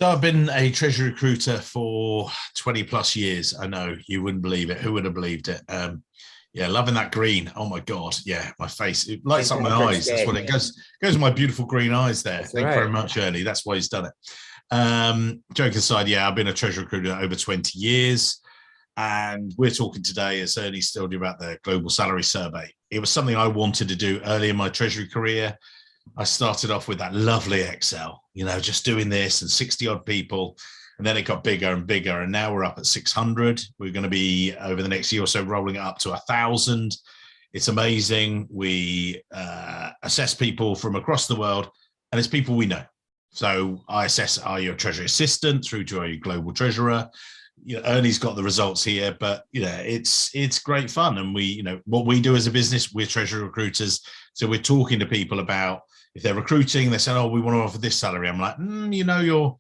So I've been a treasury recruiter for 20 plus years. I know you wouldn't believe it. Who would have believed it? Yeah, loving that green. Oh my God. Yeah, my face, it lights up my eyes. That's what it goes with my beautiful green eyes there. Thank you very much, Ernie. That's why he's done it. Joke aside, yeah, I've been a treasury recruiter over 20 years. And we're talking today, as Ernie told you, about the Global Salary Survey. It was something I wanted to do early in my treasury career. I started off with that lovely Excel, just doing this and 60 odd people. And then it got bigger and bigger. And now we're up at 600. We're going to be over the next year or so rolling it up to 1,000. It's amazing. We assess people from across the world, and it's people we know. So I assess, are you a treasury assistant through to are you global treasurer? Ernie's got the results here, but it's great fun. And we, what we do as a business, we're treasury recruiters. So we're talking to people about if they're recruiting, they say, oh, we want to offer this salary. I'm like, you're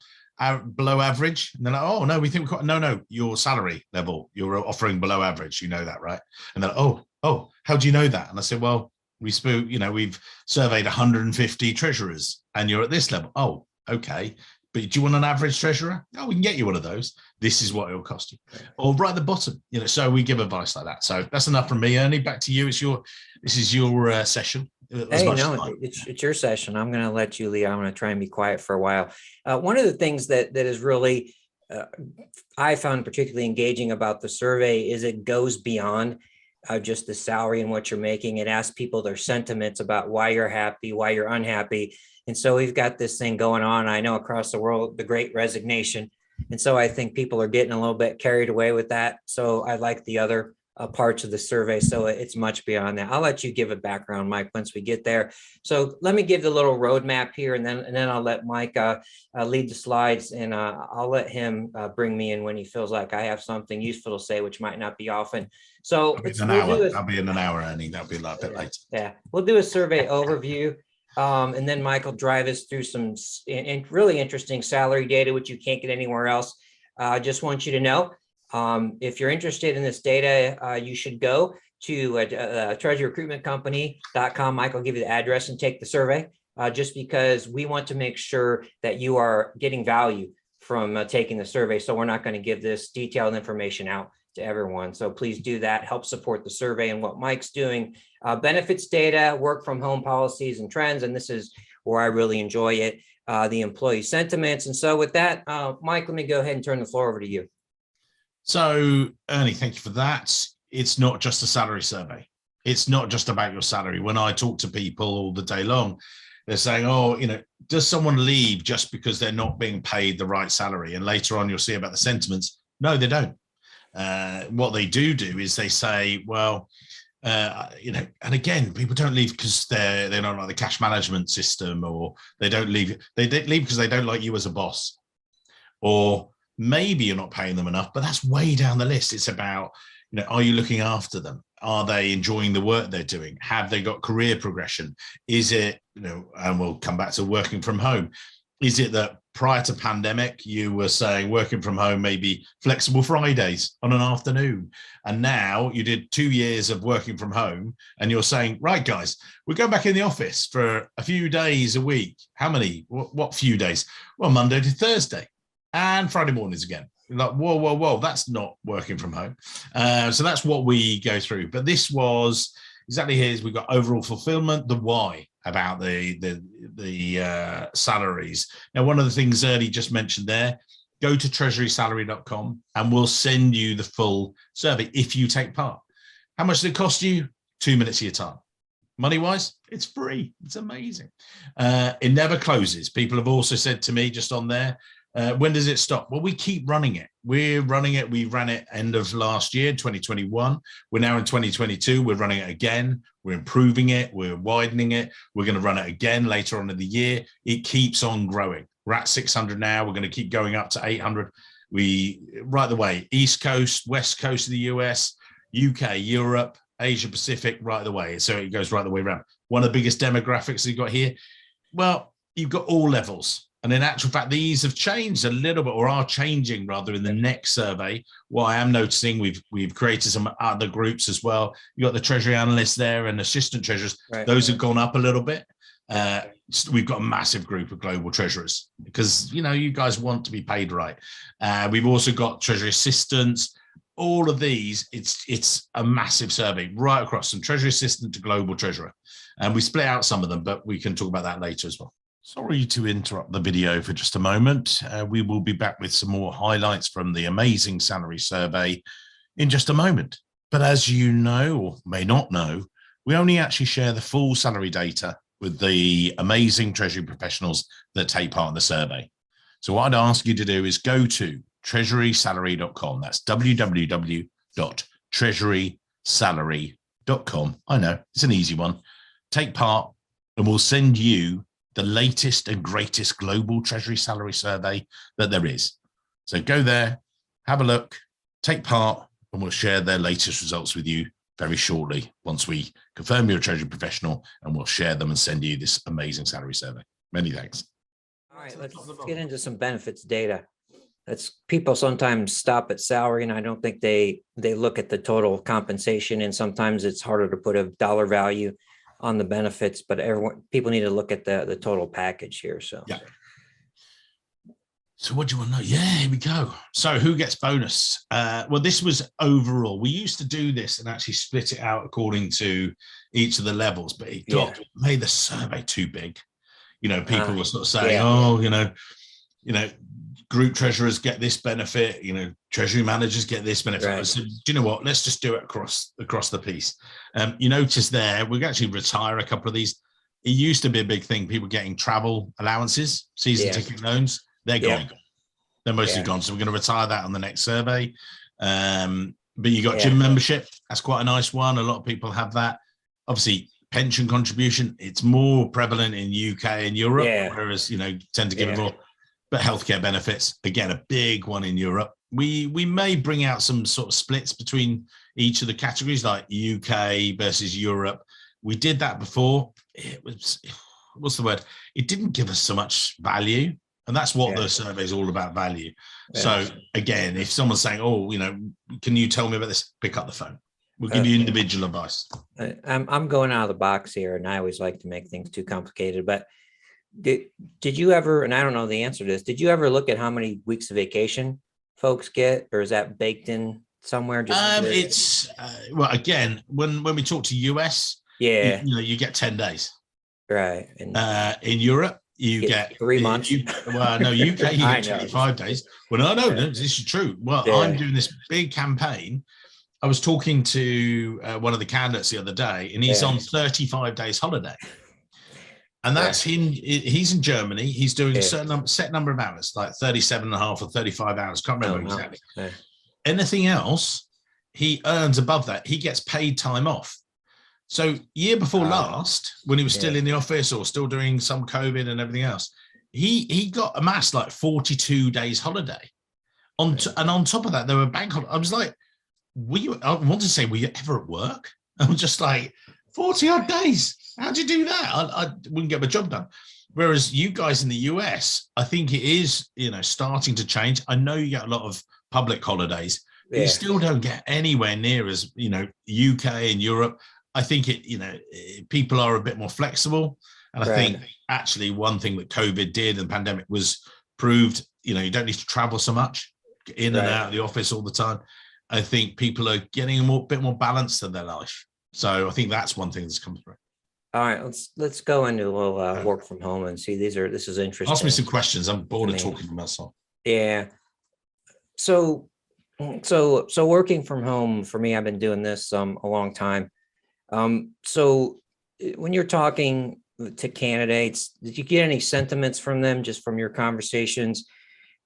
below average. And they're like, oh no, we think no, your salary level, you're offering below average. You know that, right? And they're like, oh, how do you know that? And I said, well, we've surveyed 150 treasurers and you're at this level. Oh, okay. But do you want an average treasurer? Oh, we can get you one of those. This is what it will cost you. Or right at the bottom, so we give advice like that. So that's enough from me, Ernie. Back to you. This is your session. Hey, no, it's your session. I'm going to let you lead. I'm going to try and be quiet for a while. One of the things that is really I found particularly engaging about the survey is it goes beyond just the salary and what you're making. It asks people their sentiments about why you're happy, why you're unhappy. And so we've got this thing going on, I know, across the world, the Great Resignation. And so I think people are getting a little bit carried away with that. So I like the other parts of the survey. So it's much beyond that. I'll let you give a background, Mike, once we get there. So let me give the little roadmap here, and then I'll let Mike lead the slides, and I'll let him bring me in when he feels like I have something useful to say, which might not be often. So I'll be in an hour, Ernie. That'll be a little bit later. Yeah, we'll do a survey overview. And then Mike will drive us through some really interesting salary data, which you can't get anywhere else. I just want you to know, if you're interested in this data, you should go to treasuryrecruitmentcompany.com. Mike will give you the address and take the survey, just because we want to make sure that you are getting value from taking the survey. So we're not going to give this detailed information out to everyone. So please do that. Help support the survey and what Mike's doing. Benefits data, work from home policies and trends. And this is where I really enjoy it, the employee sentiments. And so with that, Mike, let me go ahead and turn the floor over to you. So Ernie, thank you for that. It's not just a salary survey. It's not just about your salary. When I talk to people all the day long, they're saying, oh, does someone leave just because they're not being paid the right salary? And later on, you'll see about the sentiments. No, they don't. What they do is they say, well, and again, people don't leave because they don't like the cash management system, or they don't leave. They leave because they don't like you as a boss, or maybe you're not paying them enough, but that's way down the list. It's about, are you looking after them? Are they enjoying the work they're doing? Have they got career progression? Is it, and we'll come back to working from home. Is it that prior to pandemic, you were saying working from home, maybe flexible Fridays on an afternoon, and now you did 2 years of working from home and you're saying, right, guys, we're going back in the office for a few days a week. How many? What few days? Well, Monday to Thursday and Friday mornings again. Like, whoa, that's not working from home. So that's what we go through. But this was exactly here. We've got overall fulfillment, the why about the salaries. Now, one of the things Ernie just mentioned there, go to treasurysalary.com and we'll send you the full survey if you take part. How much does it cost you? 2 minutes of your time. Money-wise, it's free. It's amazing. It never closes. People have also said to me just on there, when does it stop? Well, we keep running it. We're running it. We ran it end of last year, 2021. We're now in 2022. We're running it again. We're improving it. We're widening it. We're going to run it again later on in the year. It keeps on growing. We're at 600 now. We're going to keep going up to 800. Right the way, East Coast, West Coast of the US, UK, Europe, Asia Pacific, right the way. So it goes right the way around. One of the biggest demographics you've got here, well, you've got all levels. And in actual fact, these have changed a little bit, or are changing rather, in the next survey. What I am noticing, we've created some other groups as well. You've got the treasury analysts there and assistant treasurers. Right. Those have gone up a little bit. we've got a massive group of global treasurers because, you guys want to be paid right. We've also got treasury assistants. All of these, it's a massive survey right across from treasury assistant to global treasurer. And we split out some of them, but we can talk about that later as well. Sorry to interrupt the video for just a moment. We will be back with some more highlights from the amazing salary survey in just a moment. But as you know, or may not know, we only actually share the full salary data with the amazing treasury professionals that take part in the survey. So what I'd ask you to do is go to treasurysalary.com. That's www.treasurysalary.com. I know, it's an easy one. Take part and we'll send you the latest and greatest global treasury salary survey that there is. So go there, have a look, take part, and we'll share their latest results with you very shortly once we confirm you're a treasury professional, and we'll share them and send you this amazing salary survey. Many thanks. All right, let's get into some benefits data. People sometimes stop at salary, and I don't think they look at the total compensation, and sometimes it's harder to put a dollar value on the benefits, but people need to look at the total package here. So yeah. So what do you want to know? Yeah, here we go. So who gets bonus? Well, this was overall. We used to do this and actually split it out according to each of the levels, but it made the survey too big. People were sort of saying, group treasurers get this benefit, treasury managers get this benefit. Right. I said, do you know what? Let's just do it across the piece. You notice there, we actually retire a couple of these. It used to be a big thing, people getting travel allowances, season ticket loans. They're gone. They're mostly gone. So we're going to retire that on the next survey. But you got gym membership. That's quite a nice one. A lot of people have that. Obviously, pension contribution, it's more prevalent in UK and Europe, whereas, tend to give it more. But healthcare benefits, again, a big one in Europe. We may bring out some sort of splits between each of the categories, like UK versus Europe. We did that before. It was, what's the word? It didn't give us so much value. And that's what the survey is all about, value. So again, if someone's saying, can you tell me about this? Pick up the phone. We'll give you individual advice. I'm going out of the box here, and I always like to make things too complicated. But did you ever, and I don't know the answer to this, did you ever look at how many weeks of vacation folks get, or is that baked in somewhere? It's well, again, when we talk to US, you get 10 days. Right. In Europe, you get 3 months. No, UK, you get 25 days. Well, no, this is true. Well, I'm doing this big campaign. I was talking to one of the candidates the other day, and he's on 35 days holiday. And that's him. He's in Germany. He's doing a certain set number of hours, like 37 and a half or 35 hours. Can't remember exactly. Anything else, he earns above that. He gets paid time off. So year before last, when he was still in the office or still doing some COVID and everything else, he got amassed like 42 days holiday. And on top of that, there were bank holidays. I was like, I want to say, were you ever at work? I'm just like, 40 odd days. How'd you do that? I wouldn't get my job done. Whereas you guys in the US, I think it is, starting to change. I know you get a lot of public holidays, but you still don't get anywhere near as, UK and Europe. I think people are a bit more flexible. And I think actually one thing that COVID did and the pandemic was proved, you don't need to travel so much in and out of the office all the time. I think people are getting a bit more balance to their life. So I think that's one thing that's come through. All right, let's go into a little work from home and see. This is interesting. Ask me some questions. I'm bored of talking to myself. Yeah. So working from home for me, I've been doing this a long time. So when you're talking to candidates, did you get any sentiments from them just from your conversations?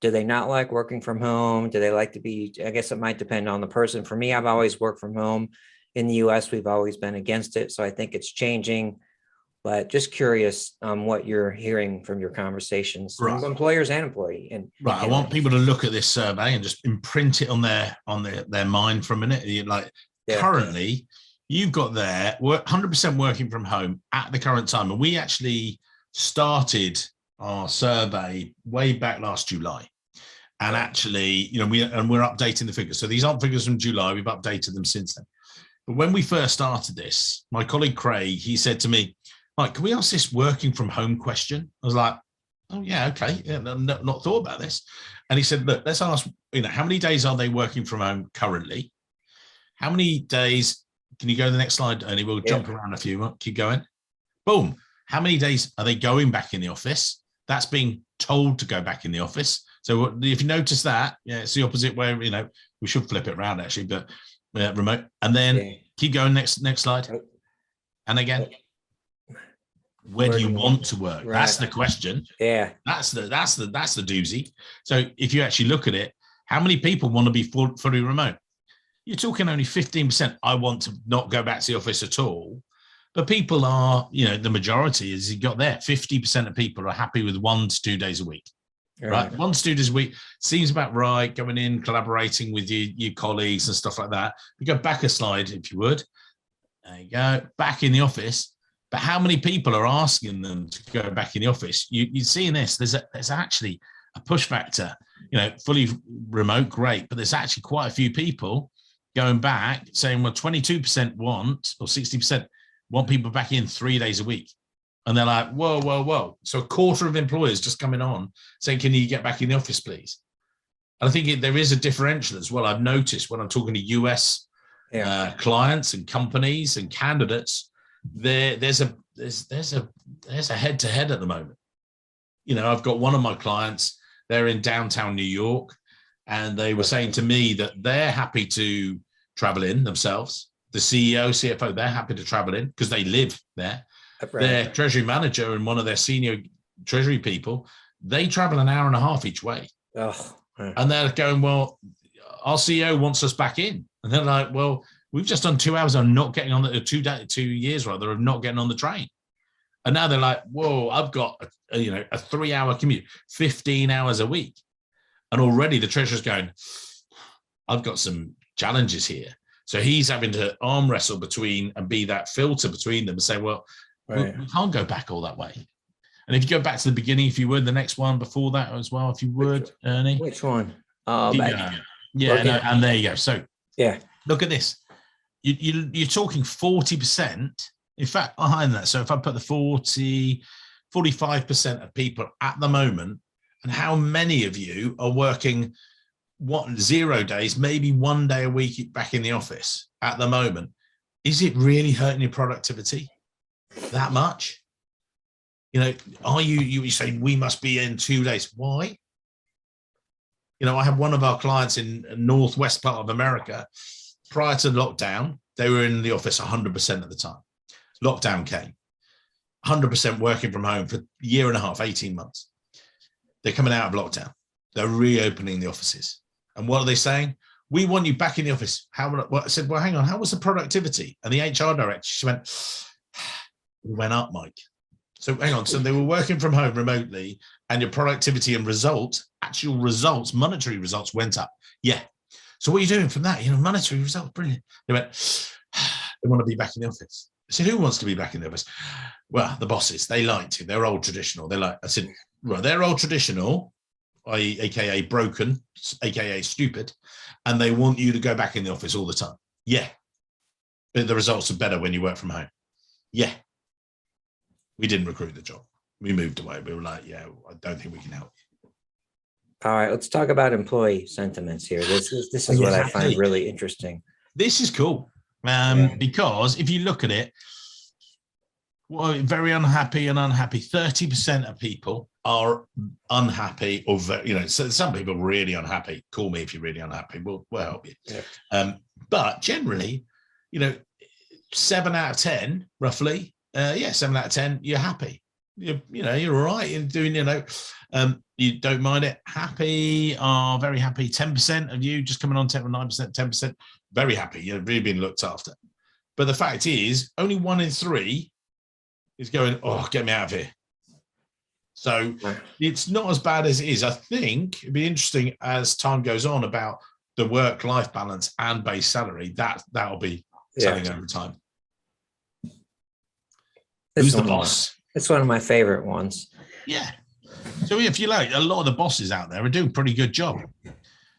Do they not like working from home? Do they like to be? I guess it might depend on the person. For me, I've always worked from home. In the US, we've always been against it. So I think it's changing, but just curious what you're hearing from your conversations, from employers and employee. I want people to look at this survey and just imprint it on their mind for a minute. Currently, you've got there 100% working from home at the current time. And we actually started our survey way back last July. And actually, we're updating the figures. So these aren't figures from July. We've updated them since then. But when we first started this, my colleague Craig, he said to me, Like, can we ask this working from home question? I was like, oh yeah, okay, yeah, not thought about this. And he said, look, let's ask, how many days are they working from home currently? How many days? Can you go to the next slide, Ernie? We'll jump around a few. Keep going. Boom. How many days are they going back in the office? That's being told to go back in the office. So if you notice that, yeah, it's the opposite way. We should flip it around actually, but remote. And then keep going. Next slide. And again, where do you want to work? Right. That's the question. Yeah. That's the doozy. So if you actually look at it, how many people want to be fully remote? You're talking only 15%. I want to not go back to the office at all. But people are, the majority, as you got there, 50% of people are happy with 1 to 2 days a week. Right? 1 to 2 days a week seems about right, going in, collaborating with your colleagues and stuff like that. We go back a slide, if you would. There you go, back in the office. But how many people are asking them to go back in the office? You see in this, there's actually a push factor. Fully remote, great, but there's actually quite a few people going back saying, well, 22% want, or 60% want people back in 3 days a week. And they're like, whoa. So a quarter of employers just coming on saying, can you get back in the office, please? And I think there is a differential as well. I've noticed when I'm talking to US clients and companies and candidates, there's a head-to-head at the moment. I've got one of my clients, they're in downtown New York, and they were saying to me that they're happy to travel in themselves. The CEO, CFO, they're happy to travel in because they live there. Right. Their treasury manager and one of their senior treasury people, they travel an hour and a half each way. Oh, right. And they're going, well, our CEO wants us back in. And they're like, well, we've just done 2 hours of not getting on the 2 years rather of not getting on the train. And now they're like, whoa, I've got a 3-hour commute, 15 hours a week. And already the treasurer's going, I've got some challenges here. So he's having to arm wrestle between and be that filter between them and say, well, we can't go back all that way. And if you go back to the beginning, if you would, the next one before that as well, if you would, Ernie. Which one? And there you go. So look at this. You're talking 40%. In fact, behind that. So if I put the 45% of people at the moment, and how many of you are working 0 days, maybe 1 day a week back in the office at the moment? Is it really hurting your productivity that much? Are you say we must be in 2 days? Why? I have one of our clients in northwest part of America. Prior to lockdown, they were in the office 100% of the time. Lockdown came, 100% working from home for a year and a half, 18 months. They're coming out of lockdown. They're reopening the offices. And what are they saying? We want you back in the office. I said, well, hang on. How was the productivity? And the HR director, she went, it went up, Mike. So hang on. So they were working from home remotely and your productivity and actual results, monetary results went up. Yeah. So what are you doing from that? Monetary results, brilliant. They went, they want to be back in the office. I said, who wants to be back in the office? Well, the bosses, they like to. They're old traditional. I said, well, they're old traditional, aka broken, aka stupid, and they want you to go back in the office all the time. Yeah. But the results are better when you work from home. Yeah. We didn't recruit the job. We moved away. We were like, yeah, I don't think we can help you. All right, let's talk about employee sentiments here. This is what I find really interesting. This is cool. Because if you look at it, well, very unhappy and unhappy. 30% of people are unhappy, or so some people are really unhappy. Call me if you're really unhappy. We'll help you. Yeah. But generally, 7 out of 10, roughly. 7 out of 10, you're happy. You're all right. You're doing, you don't mind it. Happy are very happy. 10% of you just coming on 10 or 9%, 10%, very happy. You're really being looked after. But the fact is, only 1 in 3 is going, oh, get me out of here. So it's not as bad as it is. I think it'd be interesting as time goes on about the work-life balance and base salary. That'll be telling over time. Who's the boss? It's one of my favorite ones. Yeah. So if you like, a lot of the bosses out there are doing a pretty good job.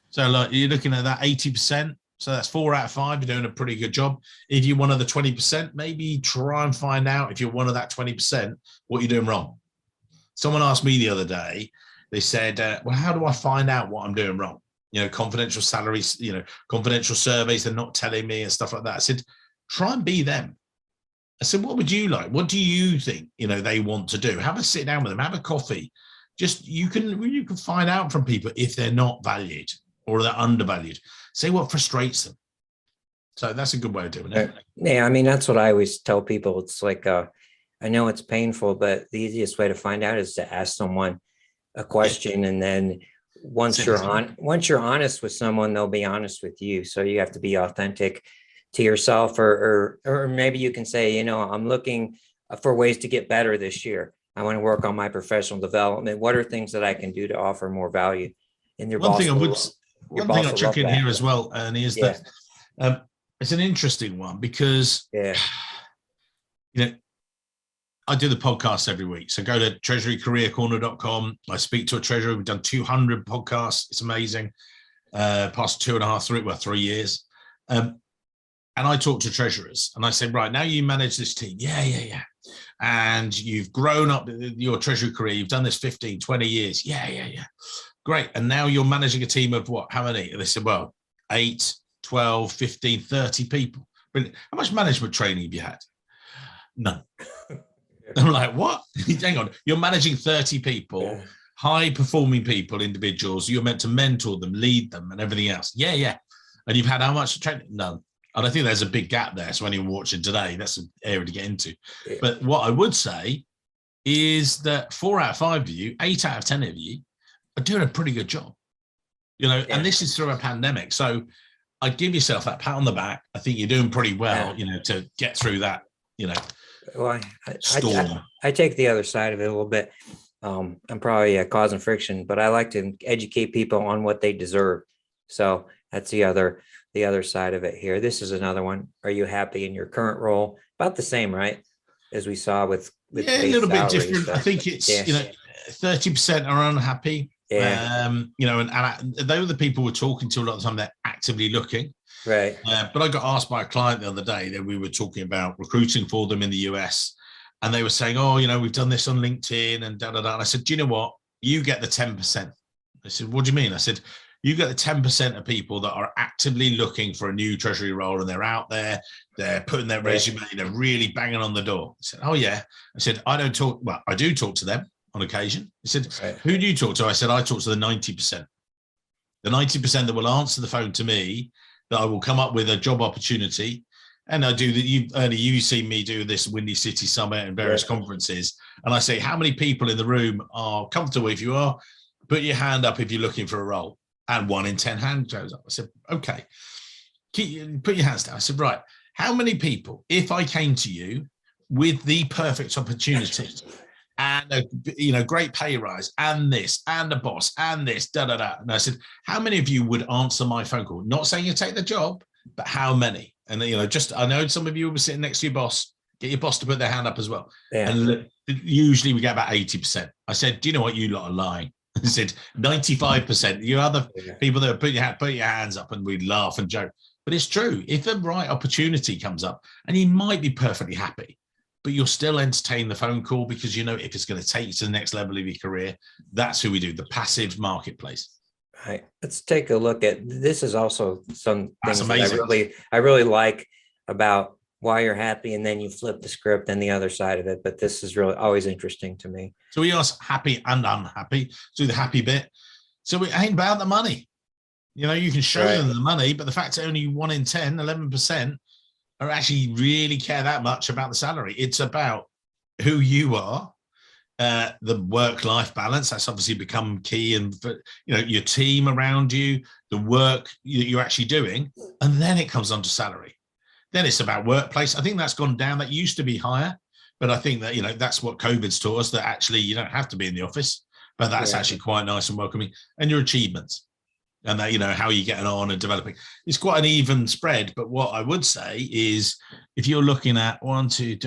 So like you're looking at that 80%, So that's 4 out of 5. You're doing a pretty good job. If you're one of the 20%, maybe try and find out, if you're one of that 20%, what you're doing wrong. Someone asked me the other day, they said, well, how do I find out what I'm doing wrong? Confidential salaries, confidential surveys, they're not telling me and stuff like that. I said, try and be them. I said, what would you like? What do you think, they want to do? Have a sit down with them, have a coffee. Just, you can find out from people if they're not valued or they're undervalued. Say what frustrates them. So that's a good way of doing it. Yeah, I mean, that's what I always tell people. It's like, I know it's painful, but the easiest way to find out is to ask someone a question. And then once you're honest with someone, they'll be honest with you. So you have to be authentic to yourself, or maybe you can say, I'm looking for ways to get better this year. I want to work on my professional development. What are things that I can do to offer more value? And one thing I'll chuck in here as well, Ernie, is that it's an interesting one because I do the podcast every week. So go to treasurycareercorner.com. I speak to a treasurer. We've done 200 podcasts. It's amazing. Past 3 years. And I talk to treasurers and I say, right, now you manage this team. Yeah. And you've grown up your treasury career. You've done this 15, 20 years. Yeah. Great. And now you're managing a team of what? How many? And they said, well, 8, 12, 15, 30 people. Brilliant. How much management training have you had? None. I'm like, what? Hang on. You're managing 30 people, high performing people, individuals. You're meant to mentor them, lead them and everything else. Yeah. And you've had how much training? None. And I think there's a big gap there. So anyone watching today, that's an area to get into. Yeah. But what I would say is that 4 out of 5 of you, 8 out of 10 of you are doing a pretty good job, and this is through a pandemic. So I give yourself that pat on the back. I think you're doing pretty well, to get through that, Well, storm. I take the other side of it a little bit. I'm probably causing friction, but I like to educate people on what they deserve. So that's the other side of it here. This is another one. Are you happy in your current role? About the same, right? As we saw with a little bit different. I think it's 30% are unhappy. Yeah. And they were the people we're talking to a lot of the time. They're actively looking. Right. But I got asked by a client the other day that we were talking about recruiting for them in the US. And they were saying, oh, we've done this on LinkedIn and da. And I said, do you know what? You get the 10%. I said, what do you mean? I said, you get the 10% of people that are actively looking for a new treasury role and they're out there, they're putting their resume, they're really banging on the door. I said, oh yeah. I said, I don't talk, well, I do talk to them on occasion. I said, who do you talk to? I said, I talk to the 90%. The 90% that will answer the phone to me, that I will come up with a job opportunity. And I do that. You see me do this Windy City Summit and various conferences. And I say, how many people in the room are comfortable? If you are, put your hand up if you're looking for a role. And 1 in 10 hand goes up. I said, okay, put your hands down. I said, right, how many people, if I came to you with the perfect opportunity and a great pay rise and this and a boss and this, da. And I said, how many of you would answer my phone call? Not saying you take the job, but how many? And I know some of you will be sitting next to your boss. Get your boss to put their hand up as well. Yeah. And usually we get about 80%. I said, do you know what? You lot are lying. I said 95%. You other people that put your hands up, and we laugh and joke. But it's true. If the right opportunity comes up, and you might be perfectly happy, but you'll still entertain the phone call because if it's going to take you to the next level of your career, that's who we do, the passive marketplace. Right. Let's take a look at this. Is also some things that I really like about why you're happy, and then you flip the script and the other side of it. But this is really always interesting to me. So we ask happy and unhappy. Do the happy bit. So it ain't about the money. You can show them the money, but the fact that only 1 in 10, 11% are actually really care that much about the salary. It's about who you are, the work-life balance. That's obviously become key, and your team around you, the work you're actually doing, and then it comes on to salary. Then it's about workplace. I think that's gone down. That used to be higher, but I think that, that's what COVID's taught us, that actually you don't have to be in the office, but that's actually quite nice and welcoming. And your achievements and that, how you're getting on and developing. It's quite an even spread. But what I would say is if you're looking at 1, 2,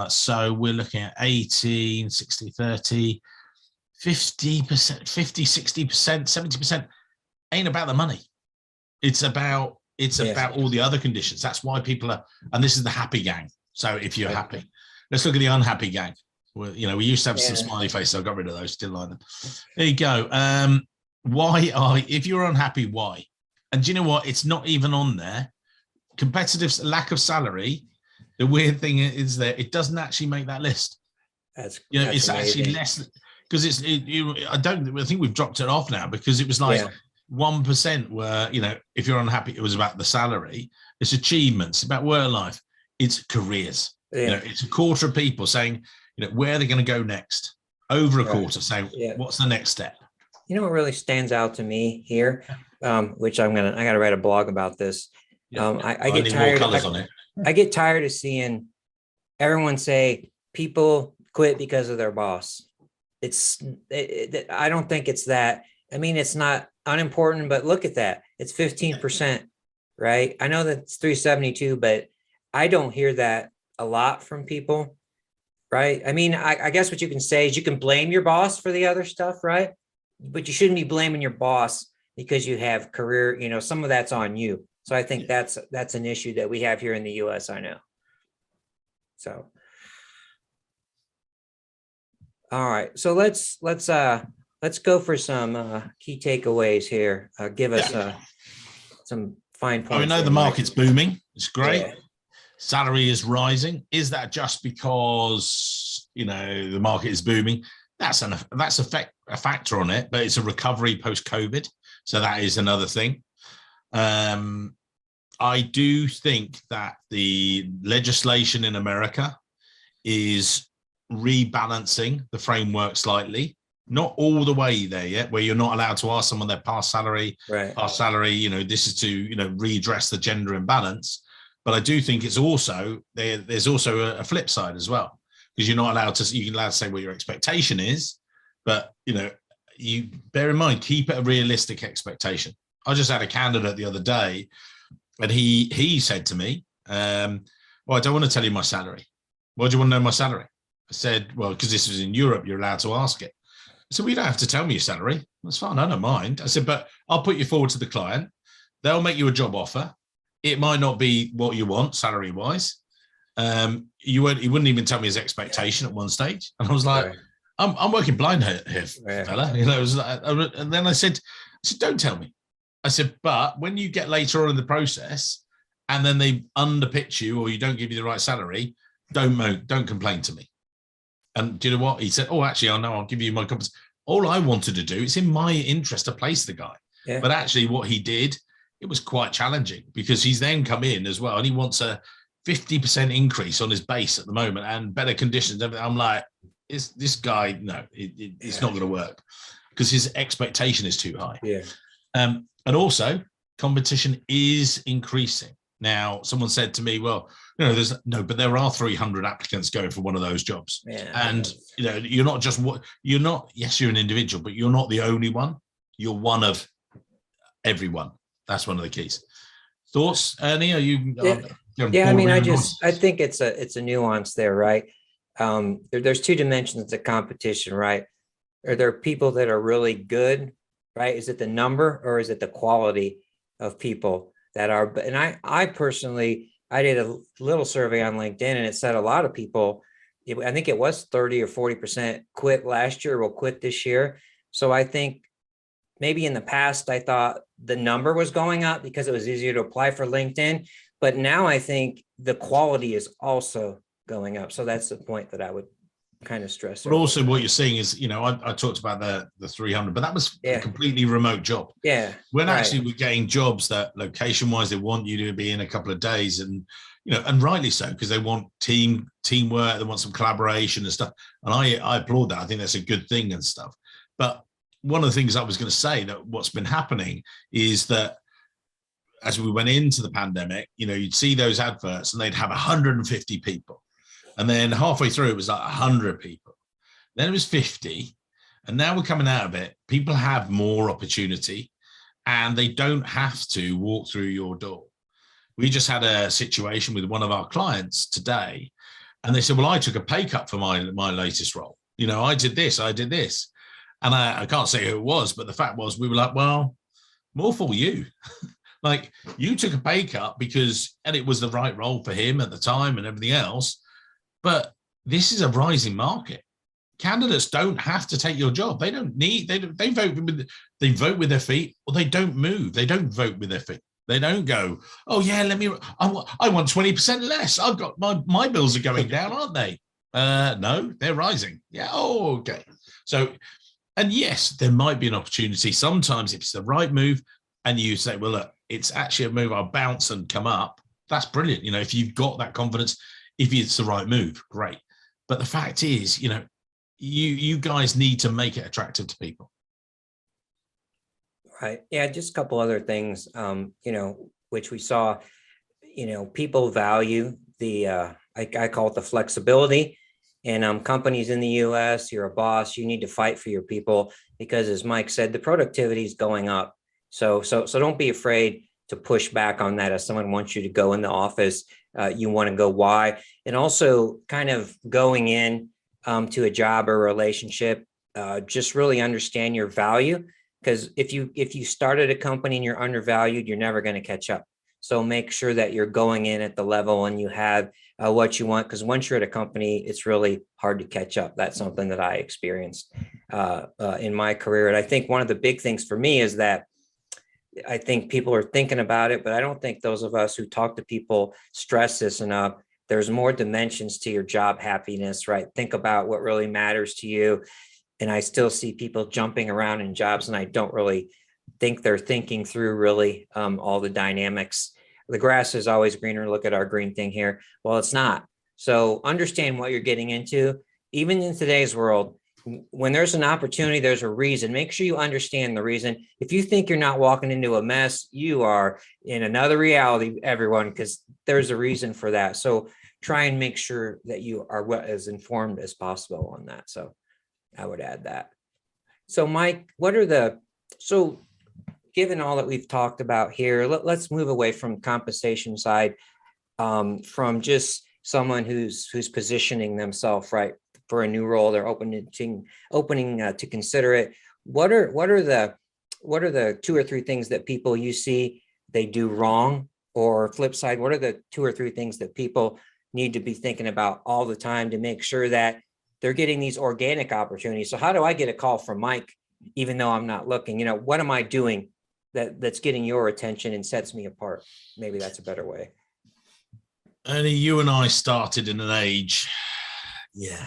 so we're looking at 18, 60, 30, 50%, 50, 60%, 70% ain't about the money. It's about It's Yes. about all the other conditions. That's why people are, and this is the happy gang. So if you're happy, let's look at the unhappy gang. Well, you know, we used to have some smiley faces. I got rid of those. Didn't like them. There you go. If you're unhappy, why? And do you know what? It's not even on there. Competitive lack of salary. The weird thing is that it doesn't actually make that list. That's, you know, that's it's amazing. actually less because I think we've dropped it off now because it was like 1% were, you know, if you're unhappy, it was about the salary. It's achievements, about work life. It's careers. You know, it's a quarter of people saying, you know, where are they going to go next? Over a quarter saying, what's the next step? You know what really stands out to me here, which I got to write a blog about this. I get tired. I get tired of seeing everyone say people quit because of their boss. I don't think it's that. I mean, it's not unimportant, but look at that. It's 15%, right? I know that it's 372, but I don't hear that a lot from people, right? I mean, I guess what you can say is you can blame your boss for the other stuff, right? But you shouldn't be blaming your boss because you have career, you know, some of that's on you. So I think that's an issue that we have here in the US, I know. So, all right. So let's go for some key takeaways here. Give us some fine points. I know the market's booming. It's great. Yeah. Salary is rising. Is that just because, you know, the market is booming? That's a factor on it, but it's a recovery post-COVID. So that is another thing. I do think that the legislation in America is rebalancing the framework slightly, not all the way there yet, where you're not allowed to ask someone their past salary, you know, this is to, you know, redress the gender imbalance. But I do think it's also, there's also a flip side as well, because you're not allowed to, you're allowed to say what your expectation is, but, you know, you bear in mind, keep it a realistic expectation. I just had a candidate the other day, and he said to me, well, I don't want to tell you my salary. Why do you want to know my salary? I said, well, because this is in Europe, you're allowed to ask it. So we don't have to tell me your salary. That's fine. I don't mind. I said, but I'll put you forward to the client. They'll make you a job offer. It might not be what you want salary wise. He wouldn't even tell me his expectation at one stage. And I was like, I'm working blind here, fella. You know, it was like, and then I said, don't tell me. I said, but when you get later on in the process and then they underpitch you or you don't give you the right salary, don't complain to me. And do you know what? He said, oh, actually, I'll give you my compensation. All I wanted to do, it's in my interest to place the guy. Yeah. But actually what he did, it was quite challenging because he's then come in as well and he wants a 50% increase on his base at the moment and better conditions. I'm like, is this guy? No, it's not going to work because his expectation is too high. Yeah. And also competition is increasing. Now, someone said to me, well, you know, but there are 300 applicants going for one of those jobs. Yeah. And, you know, yes, you're an individual, but you're not the only one. You're one of everyone. That's one of the keys. Thoughts, Ernie? Are you? I mean, I think it's a nuance there, right? There's two dimensions to competition, right? Are there people that are really good, right? Is it the number or is it the quality of people that are? And I personally, I did a little survey on LinkedIn and it said a lot of people, I think it was 30 or 40% quit last year, will quit this year. So I think maybe in the past, I thought the number was going up because it was easier to apply for LinkedIn. But now I think the quality is also going up. So that's the point that I would kind of stress. But also what you're seeing is, you know, I talked about the 300, but that was a completely remote job. Yeah. When actually we're getting jobs that location wise, they want you to be in a couple of days and, you know, and rightly so, because they want teamwork, they want some collaboration and stuff. And I applaud that. I think that's a good thing and stuff. But one of the things I was going to say that what's been happening is that as we went into the pandemic, you know, you'd see those adverts and they'd have 150 people. And then halfway through, it was like 100 people. Then it was 50. And now we're coming out of it. People have more opportunity and they don't have to walk through your door. We just had a situation with one of our clients today. And they said, well, I took a pay cut for my latest role. You know, I did this. And I can't say who it was, but the fact was we were like, well, more for you. Like, you took a pay cut and it was the right role for him at the time and everything else. But this is a rising market. Candidates don't have to take your job. They don't need, they vote with their feet, or they don't move. They don't vote with their feet. They don't go, oh yeah, I want 20% less. I've got my bills are going down, aren't they? No, they're rising. Yeah. Oh, okay. So, and yes, there might be an opportunity. Sometimes if it's the right move and you say, well, look, it's actually a move, I'll bounce and come up. That's brilliant. You know, if you've got that confidence, if it's the right move, great. But the fact is, you know, you guys need to make it attractive to people. Right. Yeah. Just a couple other things, you know, which we saw, you know, people value the, I call it the flexibility. And companies in the US, you're a boss, you need to fight for your people, because as Mike said, the productivity is going up. So don't be afraid to push back on that. If someone wants you to go in the office, you want to go why. And also kind of going in to a job or relationship, just really understand your value. Because if you started a company and you're undervalued, you're never going to catch up. So make sure that you're going in at the level and you have what you want, because once you're at a company, it's really hard to catch up. That's something that I experienced in my career. And I think one of the big things for me is that I think people are thinking about it, but I don't think those of us who talk to people stress this enough. There's more dimensions to your job happiness, right? Think about what really matters to you. And I still see people jumping around in jobs, and I don't really think they're thinking through really all the dynamics. The grass is always greener. Look at our green thing here. Well, it's not. So understand what you're getting into. Even in today's world, when there's an opportunity, there's a reason. Make sure you understand the reason. If you think you're not walking into a mess, you are in another reality, everyone, because there's a reason for that. So try and make sure that you are as informed as possible on that. So I would add that. So Mike, given all that we've talked about here, let's move away from compensation side, from just someone who's positioning themselves right for a new role. They're opening to consider it. What are the 2 or 3 things that people you see they do wrong? Or flip side, what are the 2 or 3 things that people need to be thinking about all the time to make sure that they're getting these organic opportunities? So how do I get a call from Mike, even though I'm not looking? You know, what am I doing that's getting your attention and sets me apart? Maybe that's a better way. Ernie, you and I started in an age,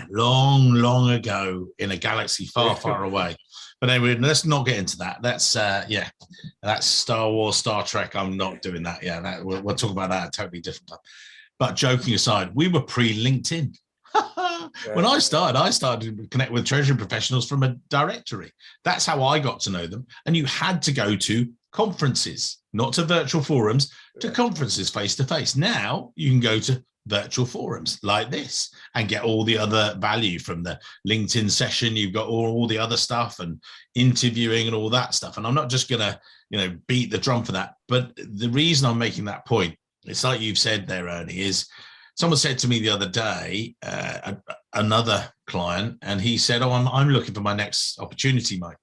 long ago, in a galaxy far away. But anyway, let's not get into that. That's that's Star Wars, Star Trek. I'm not doing that. Yeah, we'll talk about that at a totally different time. But joking aside, we were pre-LinkedIn. When I started to connect with treasury professionals from a directory. That's how I got to know them. And you had to go to conferences, not to virtual forums, to conferences face to face. Now you can go to virtual forums like this and get all the other value from the LinkedIn session. You've got all the other stuff and interviewing and all that stuff. And I'm not just going to, beat the drum for that. But the reason I'm making that point, it's like you've said there, Ernie, is someone said to me the other day, another client, and he said, oh, I'm looking for my next opportunity, Mike.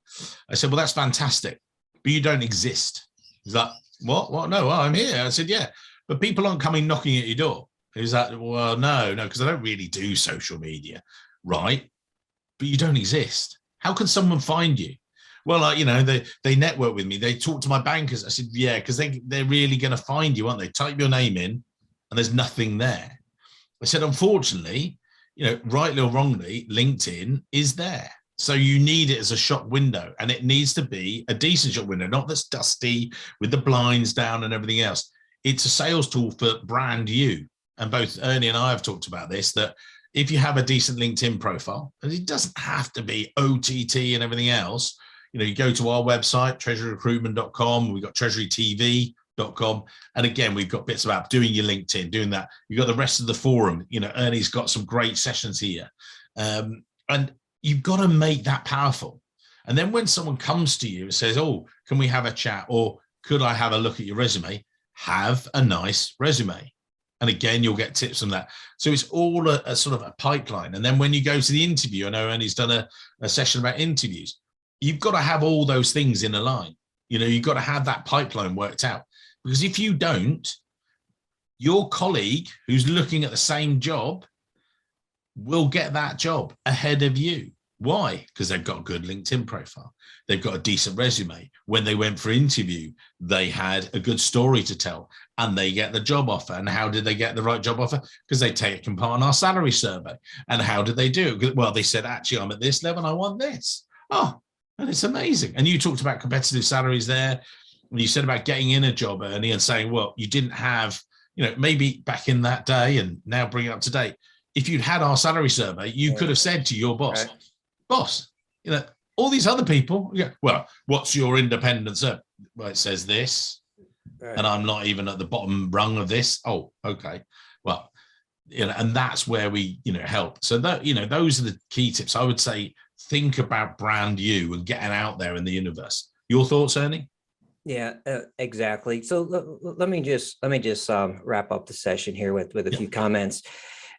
I said, well, that's fantastic, but you don't exist. He's like, what? No, well, I'm here. I said, yeah, but people aren't coming knocking at your door. He's like, well, no, because I don't really do social media, right? But you don't exist. How can someone find you? Well, they network with me. They talk to my bankers. I said, yeah, because they're really going to find you, aren't they? Type your name in and there's nothing there. I said, unfortunately, rightly or wrongly, LinkedIn is there. So you need it as a shop window, and it needs to be a decent shop window, not that's dusty with the blinds down and everything else. It's a sales tool for brand you. And both Ernie and I have talked about this, that if you have a decent LinkedIn profile, and it doesn't have to be OTT and everything else, you go to our website, treasuryrecruitment.com. We've got treasurytv.com. And again, we've got bits about doing your LinkedIn, doing that. You've got the rest of the forum. Ernie's got some great sessions here. And you've got to make that powerful. And then when someone comes to you and says, oh, can we have a chat? Or could I have a look at your resume? Have a nice resume. And again, you'll get tips from that. So it's all a sort of a pipeline. And then when you go to the interview, I know Ernie's done a session about interviews. You've got to have all those things in a line. You've got to have that pipeline worked out. Because if you don't, your colleague who's looking at the same job will get that job ahead of you. Why? Because they've got a good LinkedIn profile. They've got a decent resume. When they went for interview, they had a good story to tell and they get the job offer. And how did they get the right job offer? Because they take part in our salary survey. And how did they do it? Well, they said, actually, I'm at this level and I want this. Oh, and it's amazing. And you talked about competitive salaries there. And you said about getting in a job, Ernie, and saying, well, you didn't have, maybe back in that day and now bring it up to date. If you'd had our salary survey, you could have said to your boss, Right. Boss, all these other people, well, what's your independence? Well, it says this, Right. and I'm not even at the bottom rung of this. Oh, okay. Well, and that's where we, help. So that, those are the key tips. I would say, think about brand you and getting out there in the universe. Your thoughts, Ernie? Yeah, exactly. So let me just wrap up the session here with a few comments.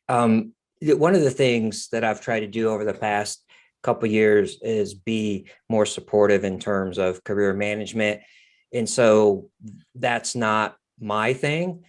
One of the things that I've tried to do over the past couple of years is be more supportive in terms of career management. And so that's not my thing.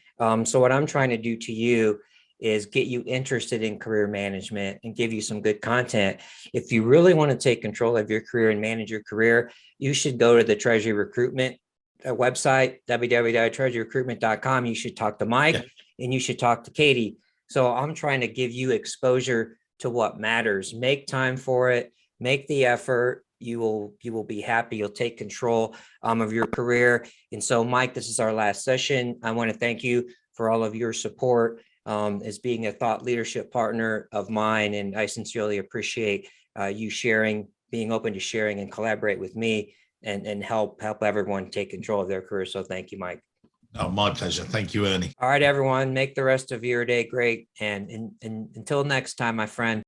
So what I'm trying to do to you is get you interested in career management and give you some good content. If you really want to take control of your career and manage your career, you should go to the Treasury Recruitment website, www.treasuryrecruitment.com. You should talk to Mike and you should talk to Katie. So I'm trying to give you exposure to what matters. Make time for it, make the effort. You will be happy. You'll take control of your career. And so, Mike, this is our last session. I want to thank you for all of your support as being a thought leadership partner of mine. And I sincerely appreciate you sharing, being open to sharing and collaborate with me and help everyone take control of their career. So thank you, Mike. Oh, my pleasure. Thank you, Ernie. All right, everyone, make the rest of your day great. And until next time, my friend.